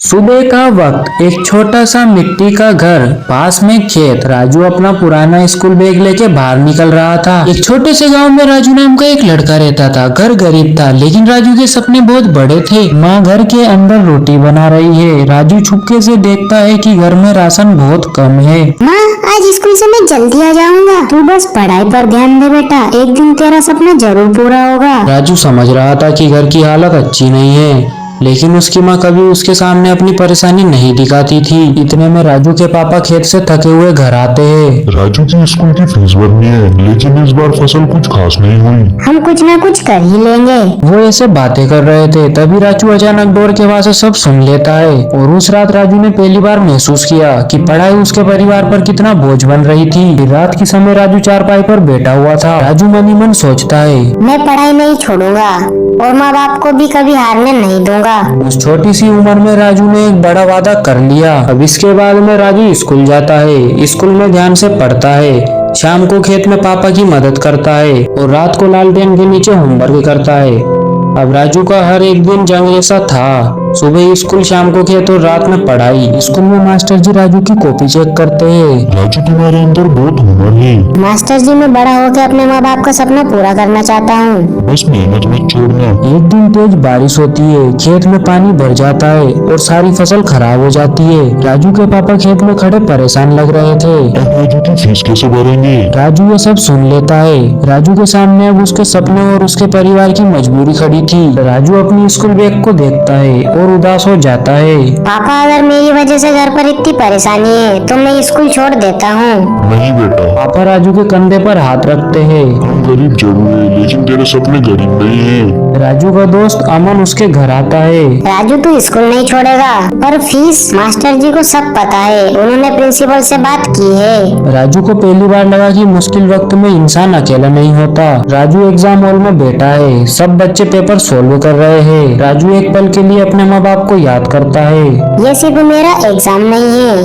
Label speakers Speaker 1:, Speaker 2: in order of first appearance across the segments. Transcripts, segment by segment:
Speaker 1: सुबह का वक्त, एक छोटा सा मिट्टी का घर, पास में खेत। राजू अपना पुराना स्कूल बैग लेके बाहर निकल रहा था। एक छोटे से गांव में राजू नाम का एक लड़का रहता था। घर गरीब था, लेकिन राजू के सपने बहुत बड़े थे। माँ घर के अंदर रोटी बना रही है। राजू छुपके से देखता है कि घर में राशन बहुत कम है।
Speaker 2: माँ, आज स्कूल से मैं जल्दी आ जाऊंगा। तू बस पढ़ाई पर ध्यान दे बेटा, एक दिन तेरा सपना जरूर पूरा होगा।
Speaker 1: राजू समझ रहा था कि घर की हालत अच्छी नहीं है, लेकिन उसकी माँ कभी उसके सामने अपनी परेशानी नहीं दिखाती थी। इतने में राजू के पापा खेत से थके हुए घर आते हैं।
Speaker 3: राजू की स्कूल की फीस भरनी है, लेकिन इस बार फसल कुछ खास नहीं हुई।
Speaker 2: हम कुछ ना कुछ कर ही लेंगे।
Speaker 1: वो ऐसे बातें कर रहे थे, तभी राजू अचानक दौड़ के वहाँ से सब सुन लेता है। और उस रात राजू ने पहली बार महसूस किया कि पढ़ाई उसके परिवार पर कितना बोझ बन रही थी। फिर रात के समय राजू चारपाई पर बैठा हुआ था। राजू मन ही मन सोचता है,
Speaker 2: मैं पढ़ाई नहीं छोड़ूंगा और माँ बाप को भी कभी हारने नहीं दूंगा।
Speaker 1: उस छोटी सी उम्र में राजू ने एक बड़ा वादा कर लिया। अब इसके बाद में राजू स्कूल जाता है, स्कूल में ध्यान से पढ़ता है, शाम को खेत में पापा की मदद करता है और रात को लालटेन के नीचे होमवर्क करता है। अब राजू का हर एक दिन जंग जैसा था। सुबह स्कूल, शाम को खेत और रात में पढ़ाई। स्कूल में मास्टर जी राजू की कॉपी चेक करते हैं।
Speaker 3: राजू, तुम्हारे अंदर बहुत हुनर है।
Speaker 2: मास्टर जी, मैं बड़ा होकर अपने माँ बाप का सपना पूरा करना चाहता हूँ।
Speaker 3: बस मेहनत मत छोड़ना।
Speaker 1: एक दिन तेज बारिश होती है, खेत में पानी भर जाता है और सारी फसल खराब हो जाती है। राजू के पापा खेत में खड़े परेशान लग रहे थे।
Speaker 3: अब राजू की फीस कैसे भरेंगे?
Speaker 1: राजू ये सब सुन लेता है। राजू के सामने अब उसके सपने और उसके परिवार की मजबूरी खड़ी थी। राजू अपनी स्कूल बैग को देखता है और उदास हो जाता है।
Speaker 2: पापा, अगर मेरी वजह से घर पर इतनी परेशानी है तो मैं स्कूल छोड़ देता हूँ।
Speaker 3: नहीं बेटा,
Speaker 1: पापा राजू के कंधे पर हाथ रखते हैं।
Speaker 3: हम गरीब जरूर है, लेकिन तेरे सपने गरीब नहीं है।
Speaker 1: राजू का दोस्त अमन उसके घर आता है।
Speaker 2: राजू, तू स्कूल नहीं छोड़ेगा, पर फीस मास्टर जी को सब पता है, उन्होंने प्रिंसिपल से बात की है।
Speaker 1: राजू को पहली बार लगा कि मुश्किल वक्त में इंसान अकेला नहीं होता। राजू एग्जाम हॉल में बैठा है, सब बच्चे पेपर सॉल्व कर रहे हैं। राजू एक पल के लिए अपने माँ बाप को याद करता है।
Speaker 2: ये सिर्फ मेरा एग्जाम नहीं है,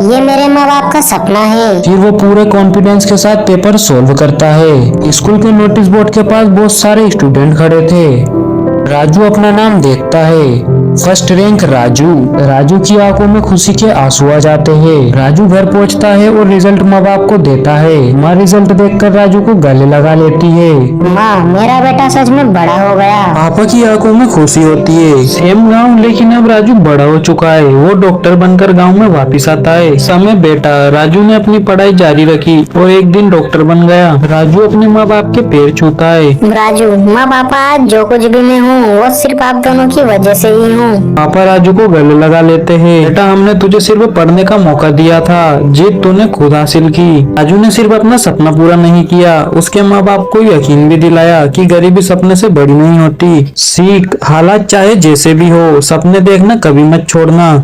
Speaker 2: ये मेरे माँ बाप का सपना है।
Speaker 1: फिर वो पूरे कॉन्फिडेंस के साथ पेपर सॉल्व करता है। स्कूल के नोटिस बोर्ड के पास बहुत सारे स्टूडेंट खड़े थे। राजू अपना नाम देखता है, फर्स्ट रैंक राजू। राजू की आंखों में खुशी के आंसू आ जाते हैं। राजू घर पहुंचता है और रिजल्ट माँ बाप को देता है। माँ रिजल्ट देखकर राजू को गले लगा लेती है।
Speaker 2: माँ, मेरा बेटा सच में बड़ा हो गया।
Speaker 1: पापा की आंखों में खुशी होती है। सेम गांव, लेकिन अब राजू बड़ा हो चुका है। वो डॉक्टर बनकर गांव में वापस आता है। समय बेटा राजू ने अपनी पढ़ाई जारी रखी और एक दिन डॉक्टर बन गया। राजू अपने माँ बाप के पैर छूता है।
Speaker 2: राजू, माँ पापा, आज जो कुछ भी मैं हूँ वो सिर्फ आप दोनों की वजह से ही हूँ।
Speaker 1: पापा राजू को गले लगा लेते हैं। बेटा, हमने तुझे सिर्फ पढ़ने का मौका दिया था, जीत तूने खुद हासिल की। राजू ने सिर्फ अपना सपना पूरा नहीं किया, उसके माँ बाप को यकीन भी दिलाया कि गरीबी सपने से बड़ी नहीं होती। सीख, हालात चाहे जैसे भी हो, सपने देखना कभी मत छोड़ना।